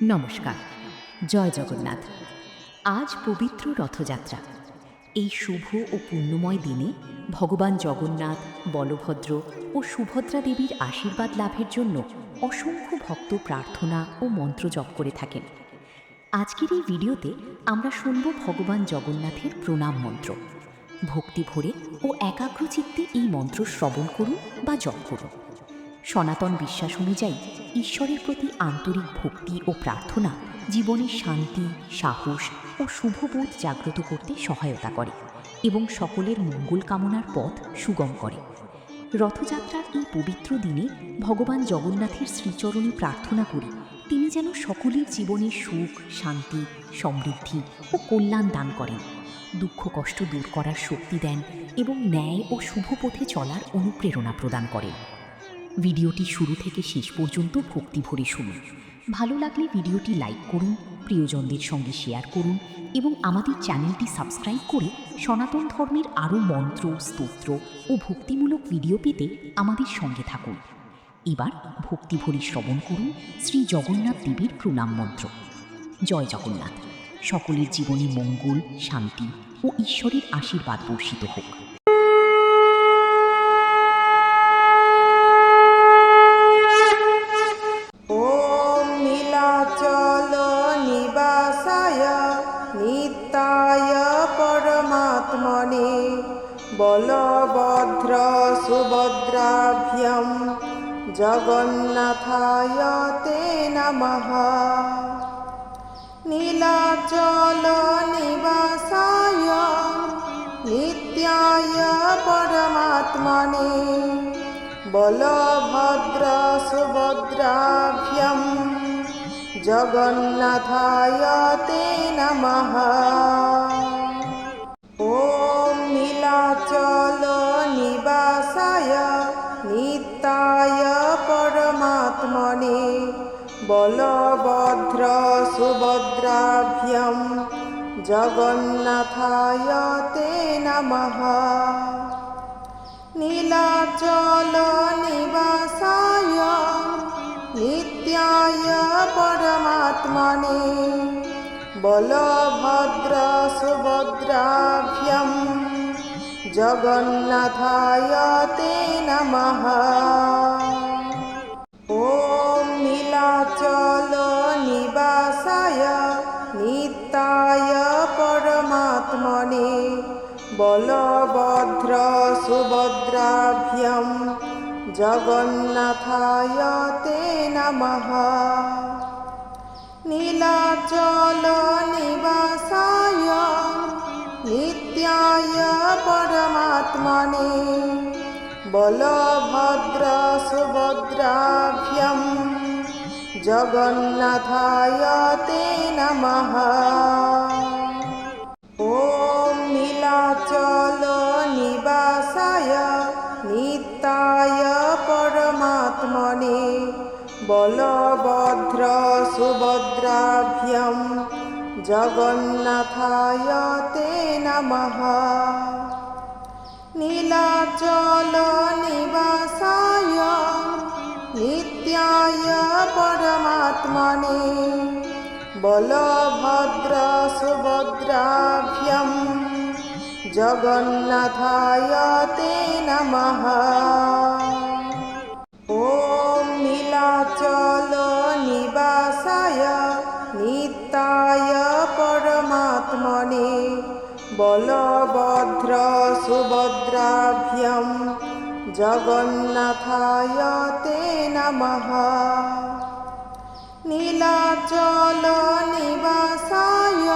নমস্কার। জয় জগন্নাথ। আজ পবিত্র রথযাত্রা। এই শুভ ও পুণ্যময় দিনে ভগবান জগন্নাথ, বলভদ্র ও সুভদ্রা দেবীর আশীর্বাদ লাভের জন্য অসংখ্য ভক্ত প্রার্থনা ও মন্ত্র জপ করে থাকেন। আজকের এই ভিডিওতে আমরা শুনব ভগবান জগন্নাথের প্রণাম মন্ত্র। ভক্তি ভরে ও একাগ্রচিত্তে এই মন্ত্র শ্রবণ করুন বা জপ করুন। সনাতন বিশ্বাস অনুযায়ী ঈশ্বরের প্রতি আন্তরিক ভক্তি ও প্রার্থনা জীবনের শান্তি, সাহস ও শুভবোধ জাগ্রত করতে সহায়তা করে এবং সকলের মঙ্গল কামনার পথ সুগম করে। রথযাত্রার এই পবিত্র দিনে ভগবান জগন্নাথের শ্রীচরণে প্রার্থনা করি তিনি যেন সকলের জীবনে সুখ, শান্তি, সমৃদ্ধি ও কল্যাণ দান করেন, দুঃখ কষ্ট দূর করার শক্তি দেন এবং ন্যায় ও শুভ পথে চলার অনুপ্রেরণা প্রদান করেন। ভিডিওটি শুরু থেকে শেষ পর্যন্ত ভক্তি ভরে শুনুন। ভালো লাগলে ভিডিওটি লাইক করুন, প্রিয়জনদের সঙ্গে শেয়ার করুন এবং আমাদের চ্যানেলটি সাবস্ক্রাইব করে সনাতন ধর্মের আরও মন্ত্র, স্তোত্র ও ভক্তিমূলক ভিডিও পেতে আমাদের সঙ্গে থাকুন। এবার ভক্তি ভরে শ্রবণ করুন শ্রী জগন্নাথ দেবীর প্রণাম মন্ত্র। জয় জগন্নাথ। সকলের জীবনে মঙ্গল, শান্তি ও ঈশ্বরের আশীর্বাদ বর্ষিত হোক। নিত্যায় পরমাত্মনে বলভদ্র সুভদ্রাভ্যাম জগন্নাথায় তে নমঃ। নীলাচল নিবাসায় নিত্যায় পরমাত্মনে বলভদ্র সুভদ্রাভ্যাম জগন্নাথায় তে নমঃ। ওম নীলাচল নিবাসায় নিত্যায় পরমাত্মনে বলভদ্র সুভদ্রাভ্যাম জগন্নাথায় তে নমঃ। নীলাচল নিবাসায় নিত্যায় পরমাত্মনে বলভদ্র সুভদ্রাভ্যাম জগন্নাথায় তে নমঃ। ওম নীলাচল নিবাসায় নিত্যায় পরমাত্মনে বলভদ্র সুভদ্রাভ্যাম জগন্নাথায় তে নমঃ। নীলাচল নিবাসায় নিত্যায় পরমাত্মনে বলভদ্র সুভদ্রাভ্যাম জগন্নাথায় তে নমঃ। ওম নীলাচল নিবাসায় নিত্যায় পরমাত্মনে বলভদ্র সুভদ্রাভ্যাম জগন্নাথায় তে নমঃ। নীলাচল নিবাসায় নিত্যায় পরমাত্মনে বলভদ্র সুভদ্রাভ্যাম জগন্নাথায় তে নমঃ। ওম নীলাচল নিবাসায় নিত্যায় পরমাত্মনে বলভদ্র সুভদ্রাভ্যাম জগন্নাথায় তে নমঃ। নীলাচল নিবাসায়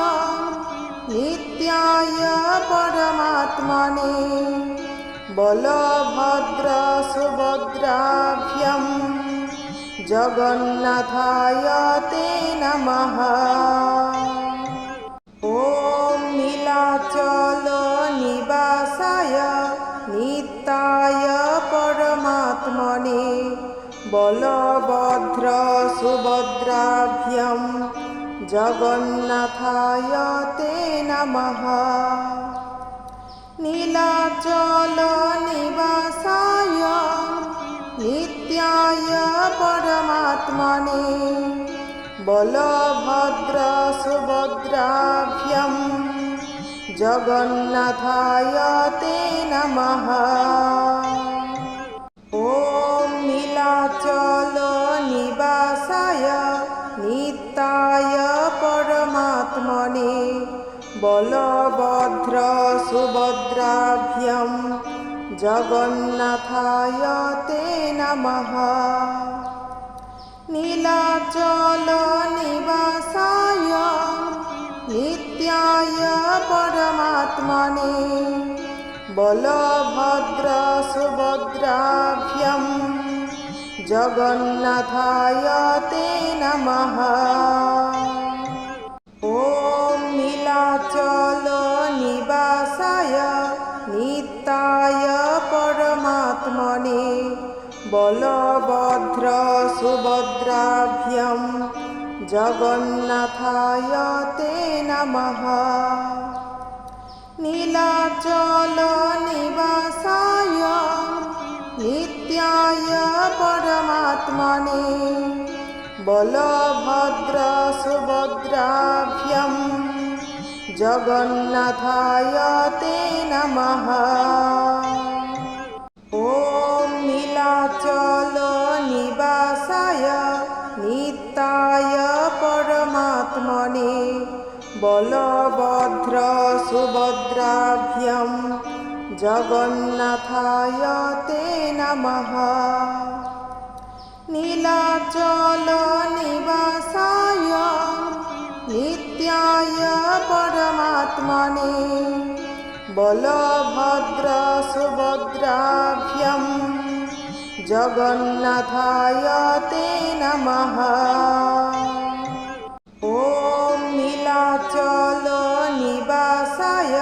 নিত্যায় পরমাত্মনে বলভদ্র সুভদ্রাভ্যাম জগন্নাথায় তে নমঃ। ওম নীলাচল নিবাসায় নিত্যায় পরমাত্মনে বলভদ্র সুভদ্রাভ্যাম জগন্নাথায় তে নমঃ। নীলাচল নিবাসায় নিত্যায় পরমাত্মনে বলভদ্র সুভদ্রাভ্যং জগন্নাথায় তে নমঃ। ওম নীলাচল নিবাসায় নিত্যায় পরমাত্মনে বলভদ্র সুভদ্রাভ্যং জগন্নাথায় তে নমঃ। নীলাচল নিবাসায় নিত্যায় পরমাত্মনে বলভদ্র সুভদ্রাভ্যং জগন্নাথায় তে নমঃ। ওম নীলাচল নিবাসায় নিত্যায় পরমাত্মনে বলভদ্র সুভদ্রাভ্যং জগন্নাথায় তে নমঃ। নীলাচল নিবাসায় নিত্যায় পরমাত্মনে বলভদ্র সুভদ্রাভ্যং জগন্নাথায় তে নমঃ। ওম নীলাচল নিবাসায় নিত্যায় পরমাত্মনে বলভদ্র সুভদ্রাভ্যং জগন্নাথায় তে নমঃ। নীলাচল নিবাসায় নিত্যায় পরমাত্মনে বলভদ্র সুভদ্রাভ্যং জগন্নাথায় তে নমঃ। ওম নীলাচল নিবাসায়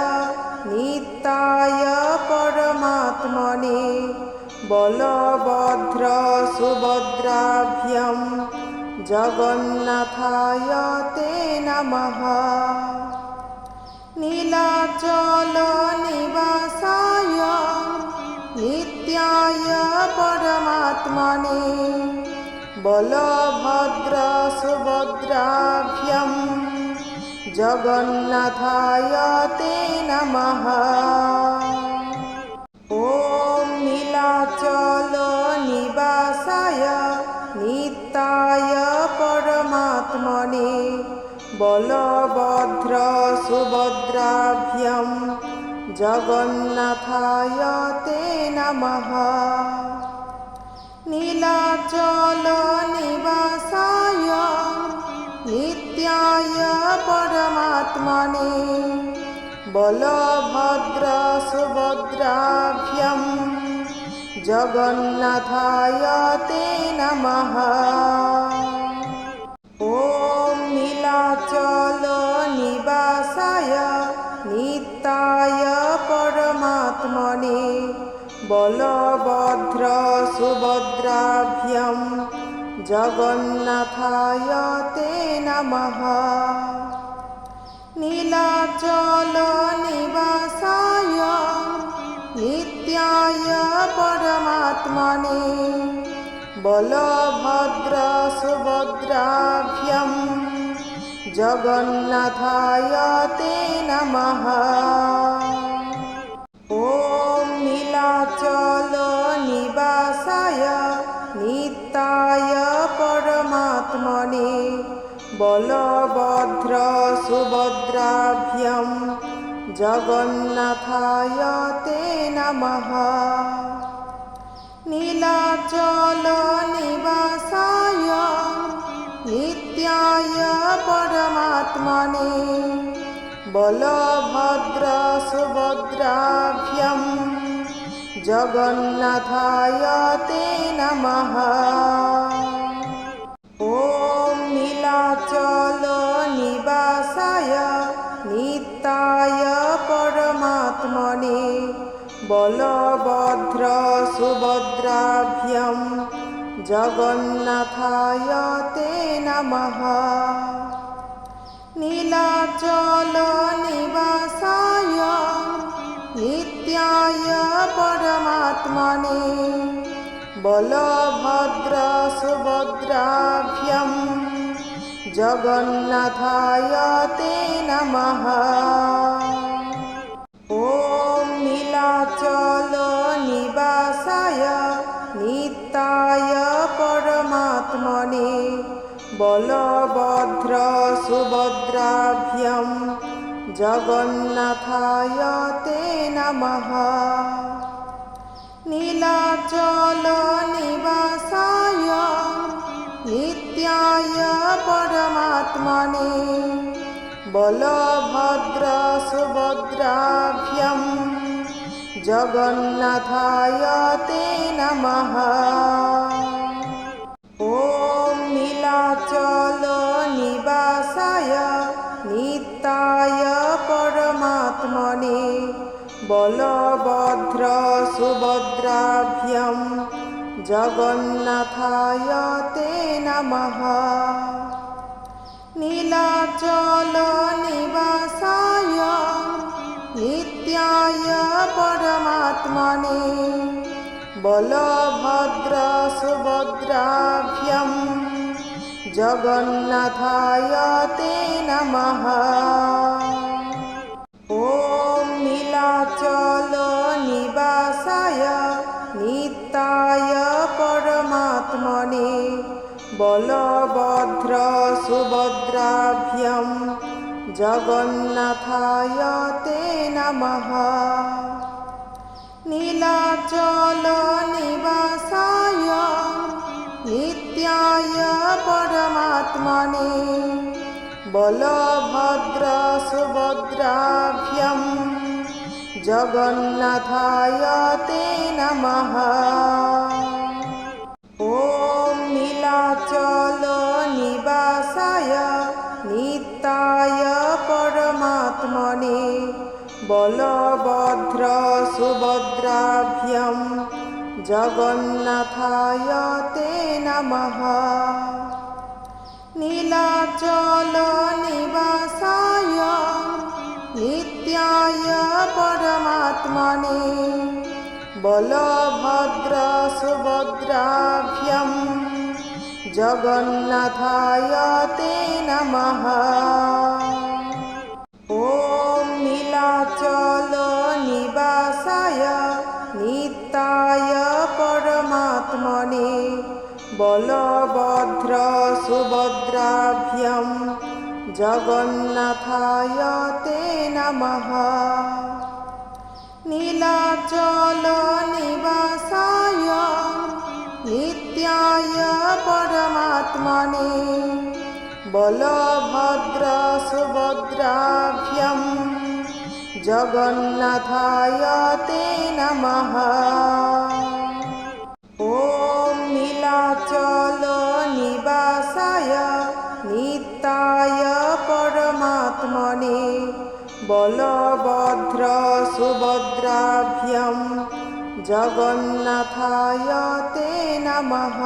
নিত্যায় পরমাত্মনে বলভদ্র সুভদ্রাভ্যং জগন্নাথায় তে নমঃ। নীলাচল নিবাসায় নিত্যায় পরমাত্মনে বলভদ্র সুভদ্রাভ্যং জগন্নাথায় তে নমঃ। ওম নীলাচল নিবাসায় নিত্যায় পরমাত্মনে বলভদ্র সুভদ্রাভ্যং জগন্নাথায় তে নমঃ। নীলাচল নিবাসায় নিত্যায় পরমাত্মনে বলভদ্র সুভদ্রাভ্যং জগন্নাথায় তে নমঃ। ওম নীলাচল নিবাসায় নিত্যায় পরমাত্মনে বলভদ্র সুভদ্রাভ্যং জগন্নাথায় তে নমঃ। নীলাচল নিবাসায় নিত্যায় পরমাত্মনে বলভদ্র সুভদ্রাভ্যং জগন্নাথায় তে নমঃ। ওম নীলাচল নিবাসায় নিত্যায় পরমাত্মনে বলভদ্র সুভদ্রাভ্যং জগন্নাথায় তে নমঃ। নীলাচল নিবাসায় নিত্যায় পরমাত্মনে বলভদ্র সুভদ্রাভ্যং জগন্নাথায় তে নমঃ। ওম নীলাচল নিবাসায় নিত্যায় পরমাত্মনে বলভদ্র সুভদ্রাভ্যং জগন্নাথায় তে নমঃ। নীলাচল নিবাসায় নিত্যায় পরমাত্মনে বলভদ্র সুভদ্রাভ্যং জগন্নাথায় তে নমঃ। ॐ নীলাচল নিবাসায় নিত্যায় পরমাত্মনে বলভদ্র সুভদ্রাভ্যাম জগন্নাথায় তে নমঃ। নীলাচল নিবাসায় নিত্যায় পরমাত্মনে বলভদ্র সুভদ্রাভ্যাম জগন্নাথায় তে নমঃ। ॐ নীলাচল নিবাসায় নিত্যায় পরমাত্মনে বলভদ্র সুভদ্রাভ্যাম জগন্নাথায় তে নমঃ। নীলাচল নিবাসায় নিত্যায় পরমাত্মনে বলভদ্র সুভদ্রাভ্যাম জগন্নাথায় তে নমঃ। ॐ নীলাচল নিবাসায় নিত্যায় পরমাত্মনে বলভদ্র সুভদ্রাভ্যাম জগন্নাথায় তে নমঃ। নীলাচল নিবাসায় নিত্যায় পরমাত্মনে বলভদ্র সুভদ্রাভ্যাম জগন্নাথায় তে নমঃ। ॐ নীলাচল নিবাসায় নিত্যায় পরমাত্মনে বলভদ্র সুভদ্রাভ্যাম জগন্নাথায় তে নমঃ। নীলাচল নিবাসায় নিত্যায় পরমাত্মনে বলভদ্র সুভদ্রাভ্যাম জগন্নাথায় তে নমঃ। ॐ নীলাচল নিবাসায় নিত্যায় পরমাত্মনে বলভদ্র সুভদ্রাভ্যাম জগন্নাথায় তে নমঃ। নীলাচল নিবাসায় নিত্যায় পরমাত্মনে বলভদ্র সুভদ্রাভ্যাম জগন্নাথায় তে নমঃ। ॐ নীলাচল নিবাসায় নিত্যায় পরমাত্মনে বলভদ্র সুভদ্রাভ্যাম জগন্নাথায় তে নমঃ।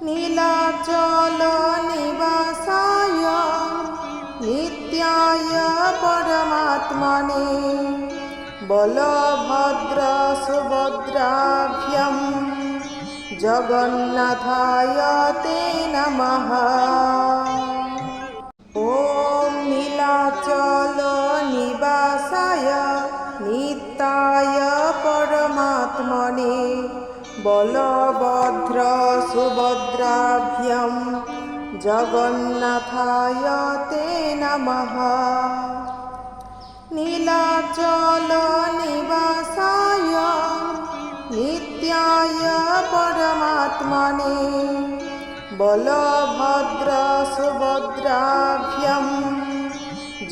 নীলাচল নিবাসায় নিত্যায় পরমাত্মনে বলভদ্র সুভদ্রাভ্যাম জগন্নাথায় তে নমঃ। ॐ নীলাচল নিবাসায় নিত্যায় পরমাত্মনে বলভদ্র সুভদ্রাভ্যাম জগন্নাথায় তে নমঃ। নীলাচল নিবাসায় নিত্যায় পরমাত্মনে বলভদ্র সুভদ্রাভ্যাম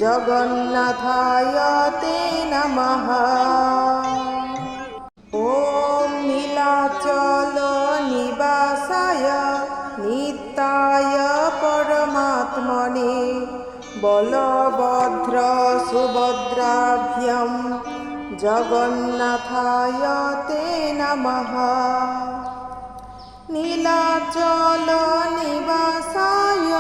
জগন্নাথায় তে নমঃ। ॐ নীলাচল নিবাসায় নিত্যায় পরমাত্মনে বলভদ্র সুভদ্রাভ্যাম জগন্নাথায় তে নমঃ। নীলাচল নিবাসায়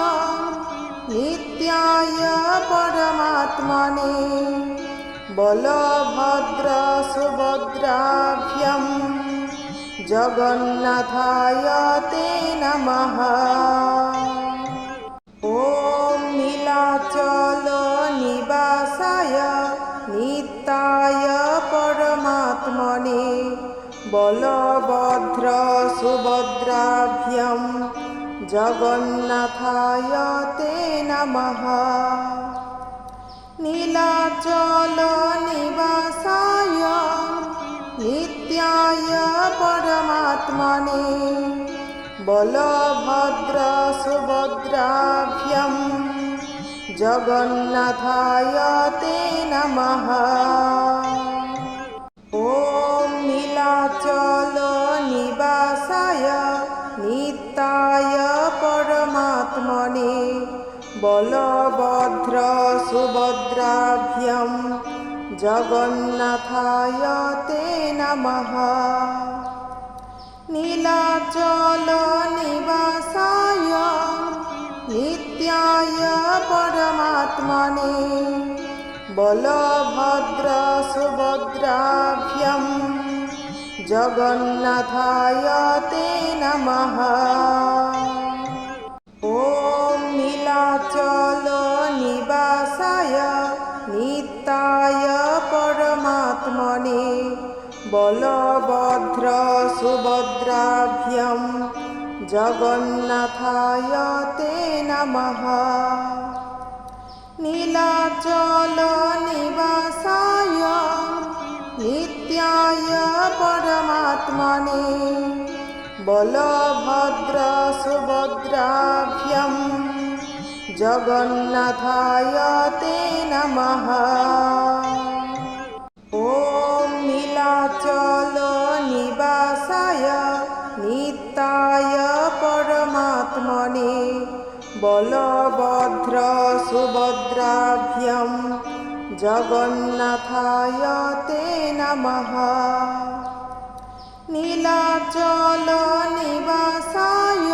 নিত্যায় পরমাত্মনে বলভদ্র সুভদ্রাভ্যাম জগন্নাথায় তে নমঃ। জগন্নাথায় তে নমঃ। নীলাচল নিবাসায় নিত্যায় পরমাত্মনে বলভদ্র সুভদ্রাভ্যং জগন্নাথায় তে নমঃ। ওম নীলাচল নিবাসায় নিত্যায় পরমাত্মনে বলভদ্র সুভদ্রাভ্যং জগন্নাথায় তে নমঃ। নীলাচল নিবাসায় নিত্যায় পরমাত্মনে বলভদ্র সুভদ্রাভ্যং জগন্নাথায় তে নমঃ। ওম নীলাচল নিবাসায় নিত্যায় পরমাত্মনে বলভদ্র সুভদ্রাভ্যং জগন্নাথায় তে নমঃ। নীলাচল নিবাসায় নিত্যায় পরমাত্মনে বলভদ্র সুভদ্রাভ্যং জগন্নাথায় তে নমঃ। ওম নীলাচল নিবাসায় নিত্যায় পরমাত্মনে বলভদ্র সুভদ্রাভ্যং জগন্নাথায় তে নমঃ। নীলাচল নিবাসায়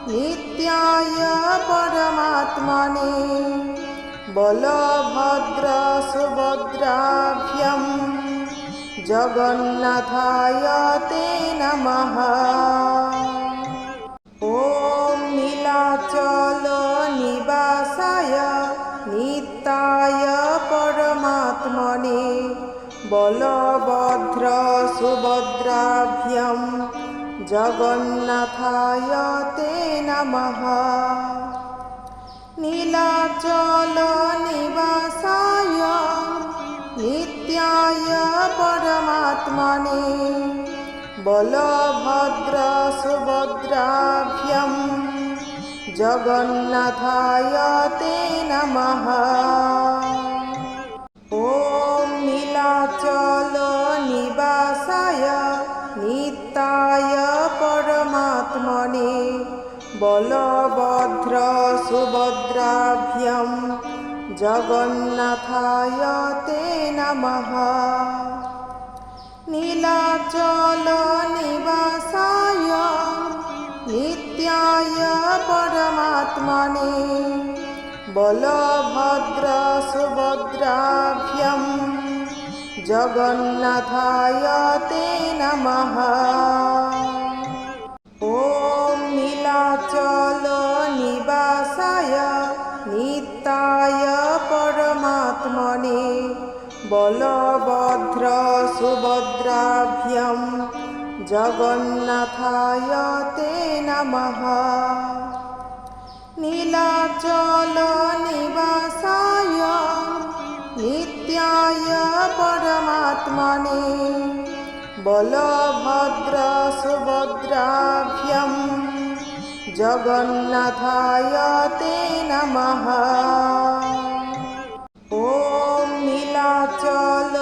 নিত্যায় পরমাত্মনে বলভদ্র সুভদ্রাভ্যং জগন্নাথায় তে নমঃ। ওম নীলাচল নিবাসায় নিত্যায় পরমাত্মনে বলভদ্র সুভদ্রাভ্যং জগন্নাথায় তে নমঃ। নীলাচল নিবাসায় নিত্যায় পরমাত্মনে বলভদ্র সুভদ্রাভ্যং জগন্নাথায় তে নমঃ। ওম নীলাচল নিবাসায় নিত্যায় পরমাত্মনে বলভদ্র সুভদ্রাভ্যং জগন্নাথায় তে নমঃ। নীলাচল নিবাসায় নিত্যায় পরমাত্মনে বলভদ্র সুভদ্রাভ্যং জগন্নাথায় তে নমঃ। ওম নীলাচল নিবাসায় নিত্যায় পরমাত্মনে বলভদ্র সুভদ্রাভ্যং জগন্নাথায় তে নমঃ। নীলাচল নিবাসায় নিত্যায় পরমাত্মনে বলভদ্র সুভদ্রাভ্যং জগন্নাথায় তে নমঃ। ওম নীলাচল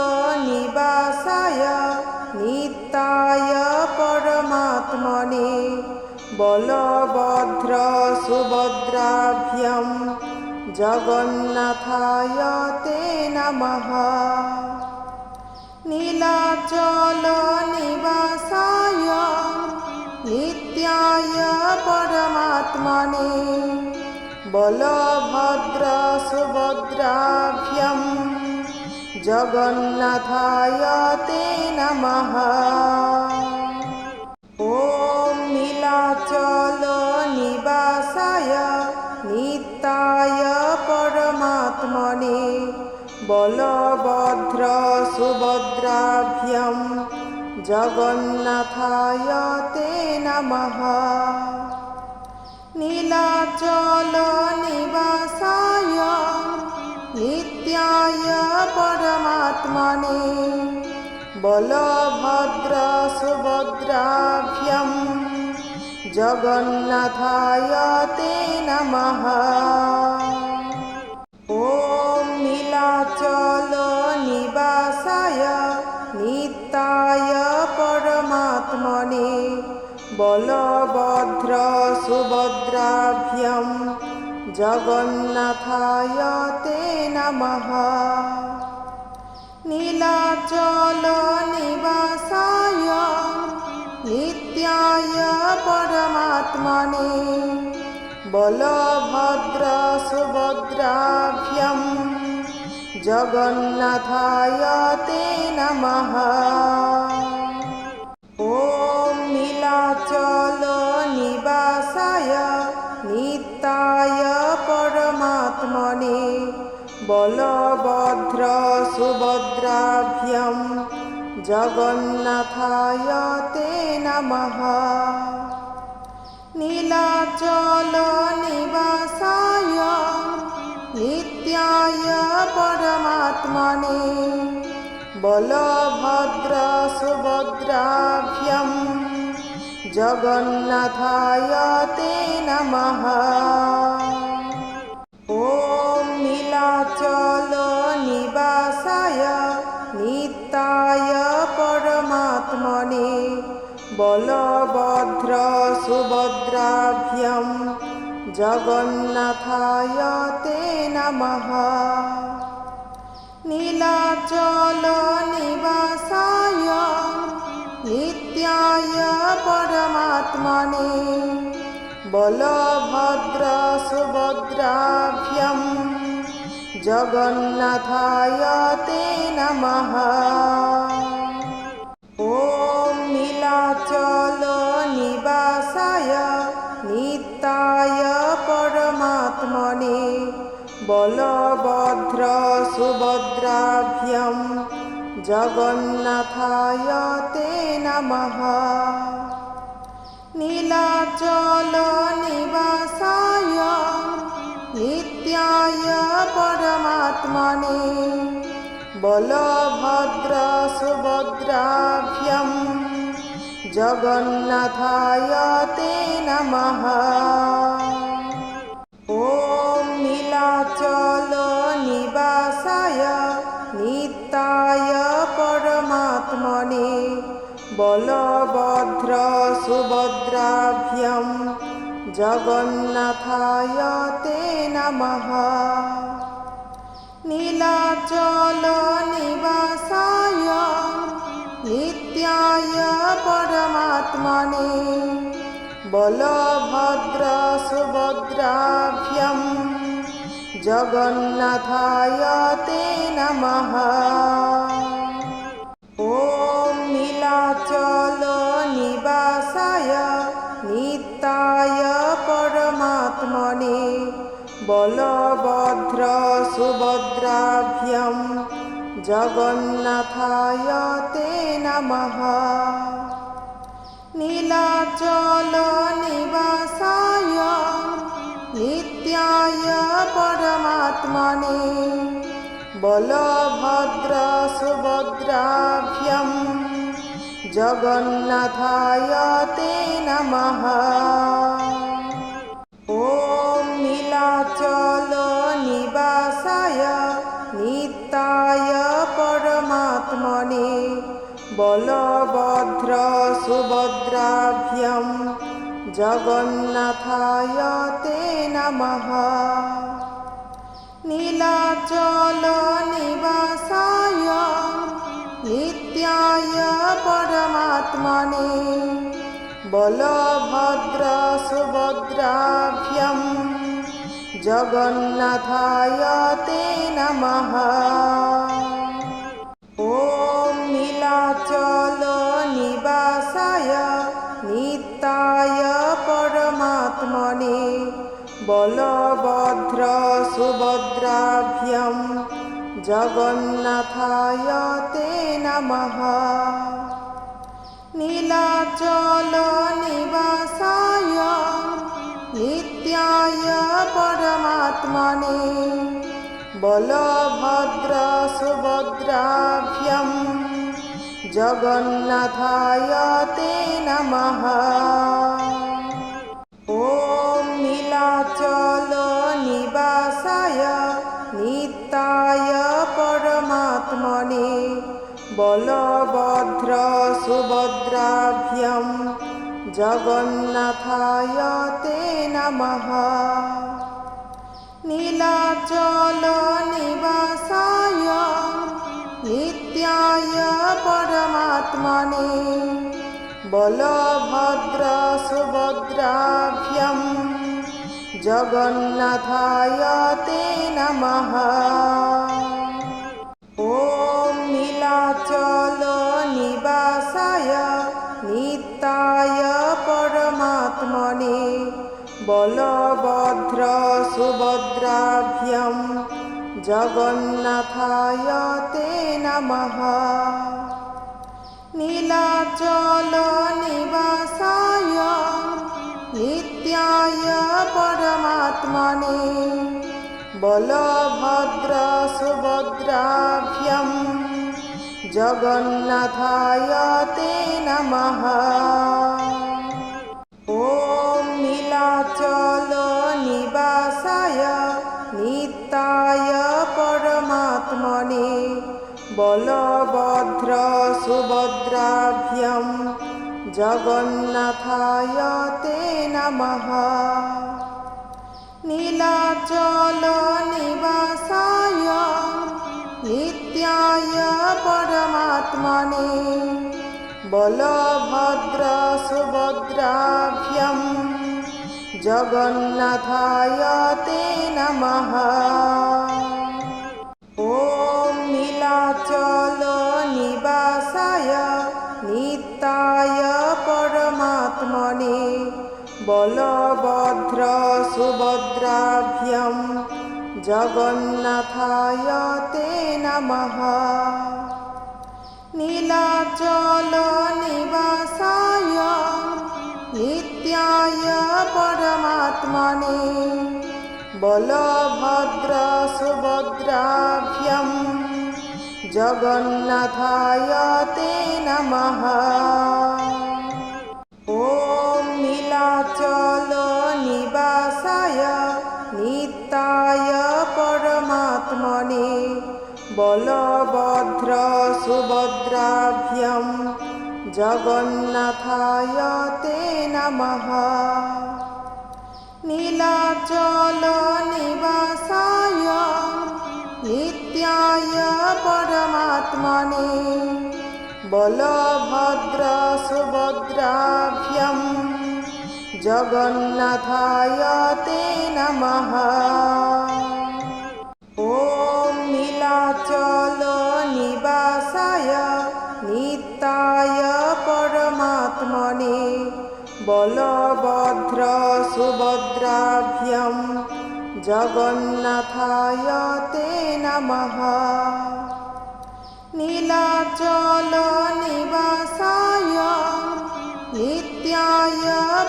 নিবাসায় নিত্যায় পরমাত্মনে বলভদ্র সুভদ্রাভ্যং জগন্নাথায় তে নমঃ। নীলাচল নিবাসায় নিত্যায় পরমাত্মনে বলভদ্র সুভদ্রাভ্যং জগন্নাথায় তে নমঃ। ওম নীলাচল নিবাসায় নিত্যায় পরমাত্মনে বলভদ্র সুভদ্রাভ্যং জগন্নাথায় তে নমঃ। নীলাচল নিবাসায় নিত্যায় পরমাত্মনে বলভদ্র সুভদ্রাভ্যং জগন্নাথায় তে নমঃ। ওম নীলাচল নিবাসায় নিত্যায় পরমাত্মনে বলভদ্র সুভদ্রাভ্যং জগন্নাথায় তে নমঃ। নীলাচল নিবাসায় নিত্যায় পরমাত্মনে বলভদ্র সুভদ্রাভ্যং জগন্নাথায় তে নমঃ। ওম নীলাচল নিবাসায় নিত্যায় পরমাত্মনে বলভদ্র সুভদ্রাভ্যং জগন্নাথায় তে নমঃ। নীলাচল নিবাসায় নিত্যায় পরমাত্মনে বলভদ্র সুভদ্রাভ্যং জগন্নাথায় তে নমঃ। ওম নীলাচল নিবাসায় নিত্যায় পরমাত্মনে বলভদ্র সুভদ্রাভ্যং জগন্নাথায় তে নমঃ। নীলাচল নিবাসায় নিত্যায় পরমাত্মনে বলভদ্র সুভদ্রাভ্যং জগন্নাথায় তে নমঃ। ওম নীলাচল নিবাসায় নিত্যায় পরমাত্মনে বলভদ্র সুভদ্রাভ্যং জগন্নাথায় তে নমঃ। নীলাচল নিবাসায় নিত্যায় পরমাত্মনে বলভদ্র সুভদ্রাভ্যং জগন্নাথায় তে নমঃ। ওম নীলাচল নিবাসায় নিত্যায় পরমাত্মনে বলভদ্র সুভদ্রাভ্যং জগন্নাথায় তে নমঃ। নীলাচল নিবাসায় নিত্যায় পরমাত্মনে বলভদ্র সুভদ্রাভ্যং জগন্নাথায় তে নমঃ। ওম নীলাচল নিবাসায় নিত্যায় পরমাত্মনে বলভদ্র সুভদ্রাভ্যং জগন্নাথায় তে নমঃ। নীলাচল নিবাসায় নিত্যায় পরমাত্মনে বলভদ্র সুভদ্রাভ্যং জগন্নাথায় তে নমঃ। ওম নীলাচল নিবাসায় নিত্যায় পরমাত্মনে বলভদ্র সুভদ্রাভ্যং জগন্নাথায় তে নমঃ। নীলাচল নিবাসায় নিত্যায় পরমাত্মনে বলভদ্র সুভদ্রাভ্যং জগন্নাথায় তে নমঃ। ওম নীলাচল নিবাসায় নিত্যায় পরমাত্মনে বলভদ্র সুভদ্রাভ্যং জগন্নাথায় তে নমঃ। নীলাচল নিবাসায় नित्याय परमात्मने बलभद्र सुभद्राभ्यां जगन्नाथाय ते नमः। ॐ नीलाचल निवासाय नित्याय परमात्मने बलभद्र सुभद्राभ्यां जगन्नाथाय ते नमः। नीलाचल निवासाय नित्याय परमात्मने बलभद्र सुभद्राभ्यां जगन्नाथाय ते नमः। ॐ नीलाचल निवासाय नित्याय परमात्मने बलभद्र सुभद्राभ्यां जगन्नाथाय ते नमः। नीलाचल निवासाय नित्याय परमात्मने बलभद्र सुभद्राभ्यां जगन्नाथाय ते नमः। ॐ नीलाचल निवासाय नित्याय परमात्मने बलभद्र सुभद्राभ्यां जगन्नाथाय ते नमः। नीलाचल निवासाय नित्याय परमात्मने बलभद्र सुभद्राभ्यां जगन्नाथाय ते नमः। ॐ नीलाचल निवासाय नित्याय परमात्मने बलभद्र सुभद्राभ्यां जगन्नाथाय ते नमः। नीलाचल निवासाय नित्याय परमात्मने बलभद्र सुभद्राभ्यां जगन्नाथाय ते नमः। ॐ नीलाचल निवासाय नित्याय परमात्मने बलभद्र सुभद्राभ्यां जगन्नाथाय ते नमः। नीलाचल निवासाय नित्याय परमात्मने बलभद्र सुभद्राभ्यां जगन्नाथाय ते नमः। ॐ नीलाचल निवासाय नित्याय परमात्मने बलभद्र सुभद्राभ्यां जगन्नाथाय ते नमः। नीलाचल निवासाय नित्याय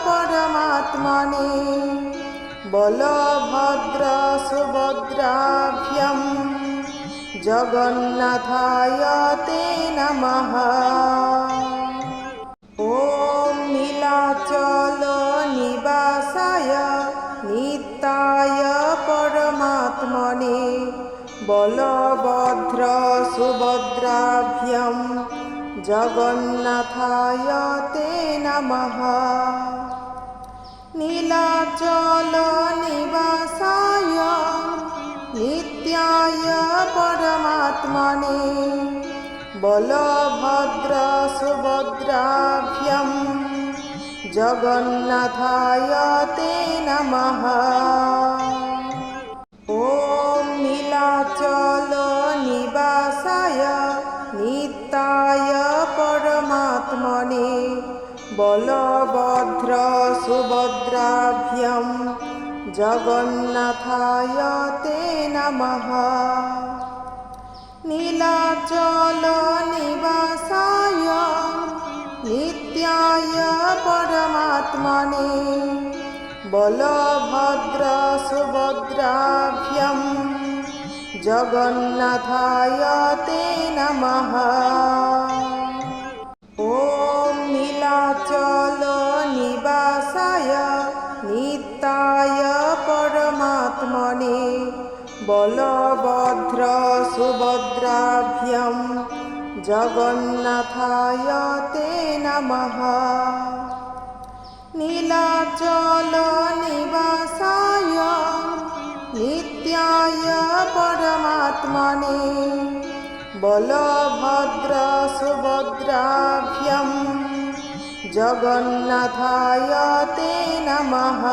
परमात्मने बलभद्र सुभद्राभ्यां जगन्नाथाय ते नमः। ॐ नीलाचल निवासाय नित्याय परमात्मने बलभद्र सुभद्राभ्यां जगन्नाथाय ते नमः। नीलाचल निवासाय नित्याय परमात्मने बलभद्र सुभद्राभ्यां जगन्नाथाय ते नमः। ॐ नीलाचल निवासाय नित्याय परमात्मने बलभद्र सुभद्राभ्यां जगन्नाथाय ते नमः। नीलाचल निवासाय नित्याय परमात्मने বলভদ্র সুভদ্রাভ্যং জগন্নাথায় তে নমঃ। ওম নীলাচল নিবাসায় নিত্যায় পরমাত্মনে বলভদ্র সুভদ্রাভ্যং জগন্নাথায় তে নমঃ। নীলাচল নিবাসায় নিত্যায় পরমাত্মনে বলভদ্র সুভদ্রাভ্যং জগন্নাথায় তে নমঃ।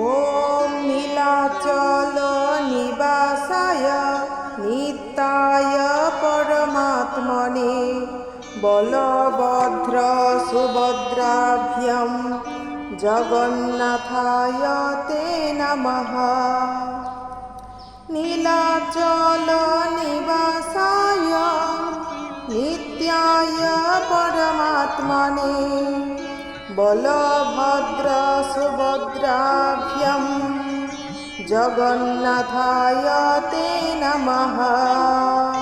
ওম নীলাচল নিবাসায় নিত্যায় পরমাত্মনে বলভদ্র সুভদ্রাভ্যং জগন্নাথায় তে নমঃ। নীলাচল নিবাসায় নিত্যায় পরমাত্মনে বলভদ্র সুভদ্রাভ্যং জগন্নাথায় তে নমঃ।